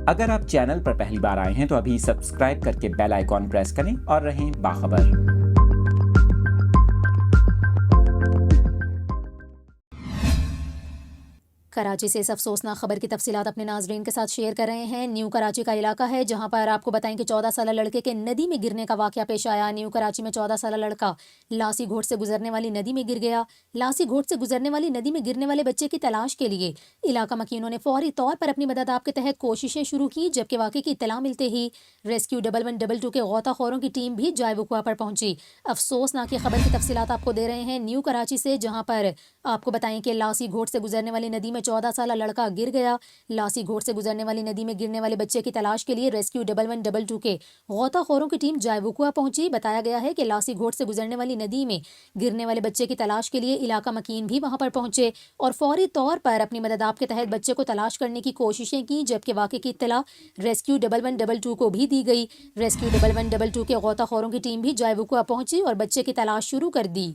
اگر آپ چینل پر پہلی بار آئے ہیں تو ابھی سبسکرائب کر کے بیل آئیکن پریس کریں اور رہیں باخبر۔ کراچی سے اس افسوسناک خبر کی تفصیلات اپنے ناظرین کے ساتھ شیئر کر رہے ہیں۔ نیو کراچی کا علاقہ ہے جہاں پر آپ کو بتائیں کہ 14 سالہ لڑکے کے ندی میں گرنے کا واقعہ پیش آیا۔ نیو کراچی میں 14 سالہ لڑکا لاسی گھوٹ سے گزرنے والی ندی میں گر گیا۔ لاسی گھوٹ سے گزرنے والی ندی میں گرنے والے بچے کی تلاش کے لیے علاقہ مکینوں نے فوری طور پر اپنی مدد آپ کے تحت کوششیں شروع کی، جبکہ واقعے کی اطلاع ملتے ہی ریسکیو 1122 کے غوطہ خوروں کی ٹیم بھی جائے وقوع پر پہنچی۔ افسوسناک خبر کی تفصیلات آپ کو دے رہے ہیں نیو کراچی سے، جہاں پر آپ کو بتائیں کہ لاسی گھوٹ سے گزرنے والی ندی میں 14 سالہ لڑکا گر گیا۔ لاسی گھوٹ سے گزرنے والی ندی میں گرنے والے بچے کی تلاش کے لیے ریسکیو 1122 کے غوطہ خوروں کی ٹیم جائے وقوع پہنچی۔ بتایا گیا ہے کہ لاسی گھوٹ سے گزرنے والی ندی میں گرنے والے بچے کی تلاش کے لیے علاقہ مکین بھی وہاں پر پہنچے اور فوری طور پر اپنی مدد آپ کے تحت بچے کو تلاش کرنے کی کوششیں کی، جبکہ واقعے کی اطلاع ریسکیو 1122 کو بھی دی گئی۔ ریسکیو 1122 کے غوطہ خوروں کی ٹیم بھی جائے وقوع پہنچی اور بچے کی تلاش شروع کر دی۔